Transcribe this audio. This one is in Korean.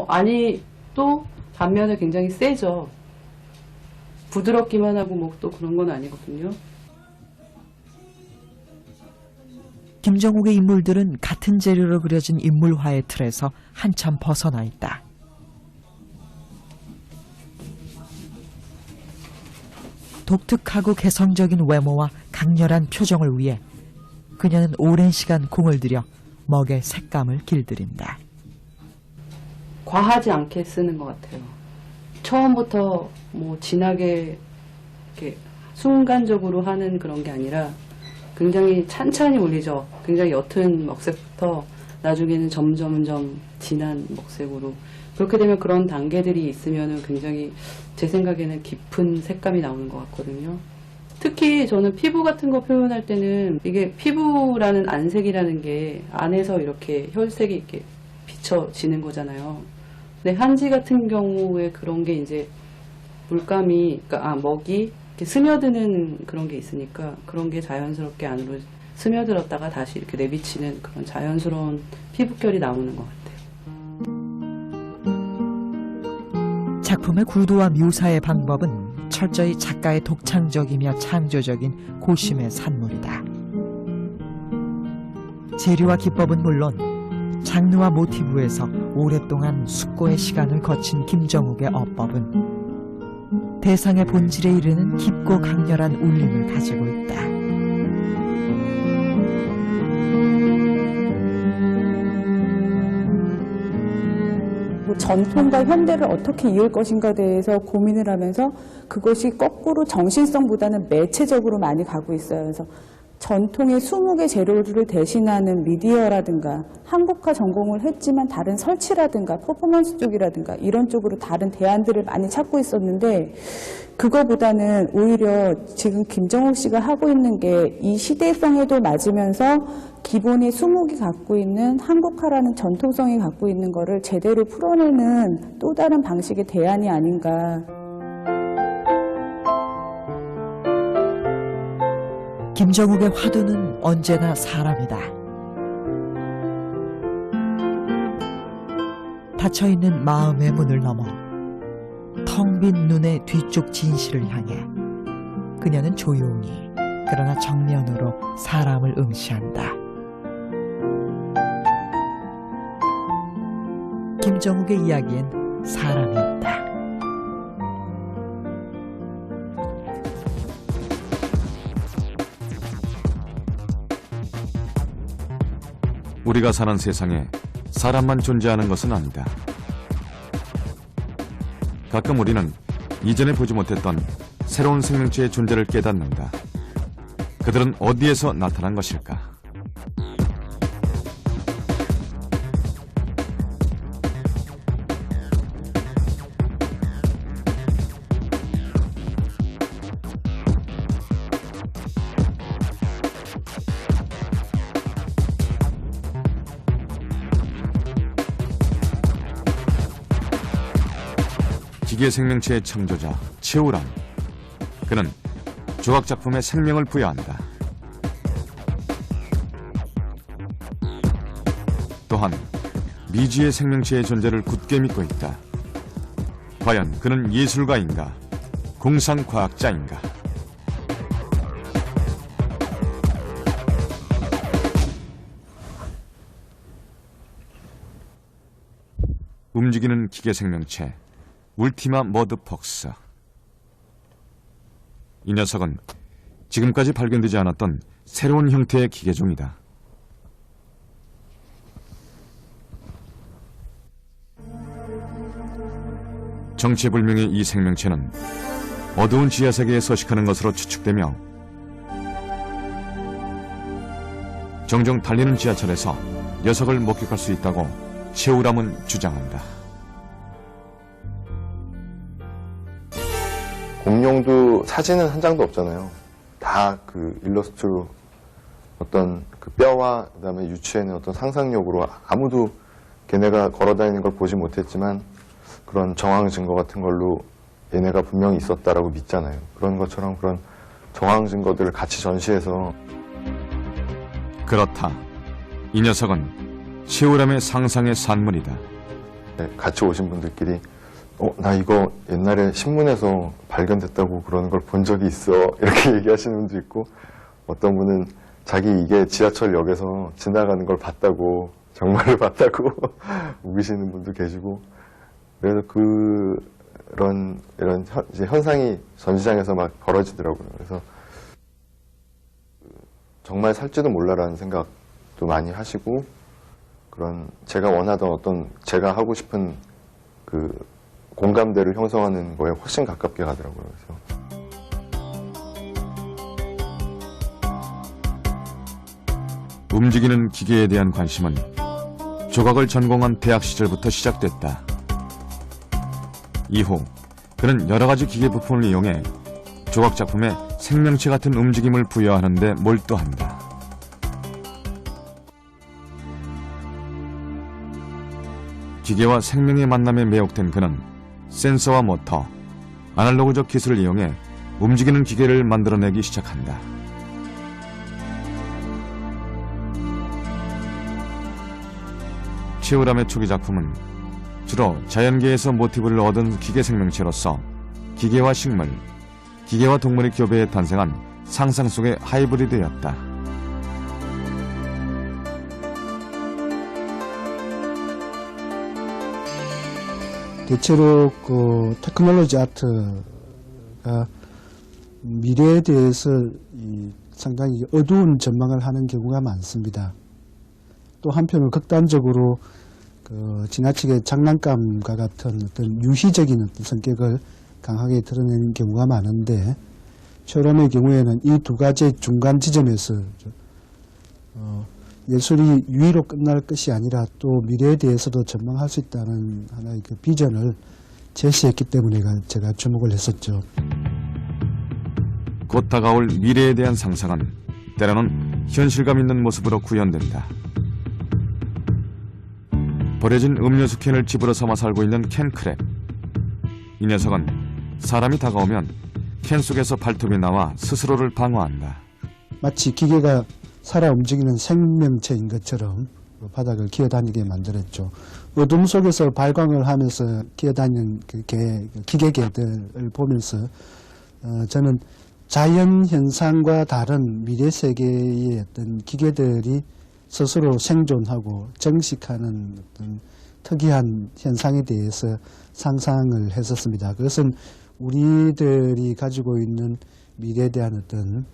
아니 또 반면에 굉장히 세죠. 부드럽기만 하고 또 그런 건 아니거든요. 김정욱의 인물들은 같은 재료로 그려진 인물화의 틀에서 한참 벗어나 있다. 독특하고 개성적인 외모와 강렬한 표정을 위해 그녀는 오랜 시간 공을 들여 먹의 색감을 길들인다. 과하지 않게 쓰는 것 같아요. 처음부터 진하게 이렇게 순간적으로 하는 그런 게 아니라 굉장히 찬찬히 올리죠. 굉장히 옅은 먹색부터 나중에는 점점점 진한 먹색으로. 그렇게 되면 그런 단계들이 있으면 굉장히 제 생각에는 깊은 색감이 나오는 것 같거든요. 특히 저는 피부 같은 거 표현할 때는 이게 피부라는 안색이라는 게 안에서 이렇게 혈색이 이렇게 비춰지는 거잖아요. 근데 한지 같은 경우에 그런 게 이제 물감이, 그러니까 먹이 이렇게 스며드는 그런 게 있으니까 그런 게 자연스럽게 안으로 스며들었다가 다시 이렇게 내비치는 그런 자연스러운 피부결이 나오는 것 같아요. 작품의 구도와 묘사의 방법은 철저히 작가의 독창적이며 창조적인 고심의 산물이다. 재료와 기법은 물론 장르와 모티브에서 오랫동안 숙고의 시간을 거친 김정욱의 어법은 대상의 본질에 이르는 깊고 강렬한 울림을 가지고 있다. 전통과 현대를 어떻게 이을 것인가에 대해서 고민을 하면서 그것이 거꾸로 정신성보다는 매체적으로 많이 가고 있어요. 그래서 전통의 20개 재료를 대신하는 미디어라든가 한국화 전공을 했지만 다른 설치라든가 퍼포먼스 쪽이라든가 이런 쪽으로 다른 대안들을 많이 찾고 있었는데 그거보다는 오히려 지금 김정욱 씨가 하고 있는 게 이 시대성에도 맞으면서 기본의 수목이 갖고 있는 한국화라는 전통성이 갖고 있는 거를 제대로 풀어내는 또 다른 방식의 대안이 아닌가. 김정욱의 화두는 언제나 사람이다. 닫혀있는 마음의 문을 넘어 텅 빈 눈의 뒤쪽 진실을 향해 그녀는 조용히 그러나 정면으로 사람을 응시한다. 김정욱의 이야기엔 사람이 있다. 우리가 사는 세상에 사람만 존재하는 것은 아니다. 가끔 우리는 이전에 보지 못했던 새로운 생명체의 존재를 깨닫는다. 그들은 어디에서 나타난 것일까? 기계 생명체의 창조자 최우람. 그는 조각작품에 생명을 부여한다. 또한 미지의 생명체의 존재를 굳게 믿고 있다. 과연 그는 예술가인가? 공상과학자인가? 움직이는 기계 생명체 울티마 머드폭스. 이 녀석은 지금까지 발견되지 않았던 새로운 형태의 기계종이다. 정체불명의 이 생명체는 어두운 지하세계에 서식하는 것으로 추측되며 종종 달리는 지하철에서 녀석을 목격할 수 있다고 최우람은 주장한다. 공룡도 사진은 한 장도 없잖아요. 다 그 일러스트로 어떤 그 뼈와 그다음에 유추해낸 어떤 상상력으로 아무도 걔네가 걸어다니는 걸 보지 못했지만 그런 정황 증거 같은 걸로 얘네가 분명히 있었다라고 믿잖아요. 그런 것처럼 그런 정황 증거들을 같이 전시해서. 그렇다. 이 녀석은 최우람의 상상의 산물이다. 같이 오신 분들끼리 나 이거 옛날에 신문에서 발견됐다고 그러는 걸 본 적이 있어 이렇게 얘기하시는 분도 있고 어떤 분은 자기 이게 지하철역에서 지나가는 걸 봤다고 정말로 봤다고 우기시는 분도 계시고 그래서 이런 이제 현상이 전시장에서 막 벌어지더라고요. 그래서 정말 살지도 몰라라는 생각도 많이 하시고 그런 제가 원하던 어떤 제가 하고 싶은 그 공감대를 형성하는 거에 훨씬 가깝게 가더라고요. 그래서 움직이는 기계에 대한 관심은 조각을 전공한 대학 시절부터 시작됐다. 이후 그는 여러 가지 기계 부품을 이용해 조각 작품에 생명체 같은 움직임을 부여하는 데 몰두한다. 기계와 생명의 만남에 매혹된 그는 센서와 모터, 아날로그적 기술을 이용해 움직이는 기계를 만들어내기 시작한다. 치우람의 초기 작품은 주로 자연계에서 모티브를 얻은 기계 생명체로서 기계와 식물, 기계와 동물의 교배에 탄생한 상상 속의 하이브리드였다. 대체로 그 테크놀로지 아트가 미래에 대해서 상당히 어두운 전망을 하는 경우가 많습니다. 또 한편으로 극단적으로 그 지나치게 장난감과 같은 어떤 유희적인 어떤 성격을 강하게 드러내는 경우가 많은데 초람의 경우에는 이 두 가지의 중간 지점에서 예술이 유의로 끝날 것이 아니라 또 미래에 대해서도 전망할 수 있다는 하나의 그 비전을 제시했기 때문에 제가 주목을 했었죠. 곧 다가올 미래에 대한 상상은 때로는 현실감 있는 모습으로 구현된다. 버려진 음료수 캔을 집으로 삼아 살고 있는 캔크랩. 이 녀석은 사람이 다가오면 캔 속에서 발톱이 나와 스스로를 방어한다. 마치 기계가 살아 움직이는 생명체인 것처럼 바닥을 기어다니게 만들었죠. 어둠 속에서 발광을 하면서 기어다니는 기계개들을 보면서 저는 자연 현상과 다른 미래 세계의 어떤 기계들이 스스로 생존하고 정식하는 어떤 특이한 현상에 대해서 상상을 했었습니다. 그것은 우리들이 가지고 있는 미래에 대한 어떤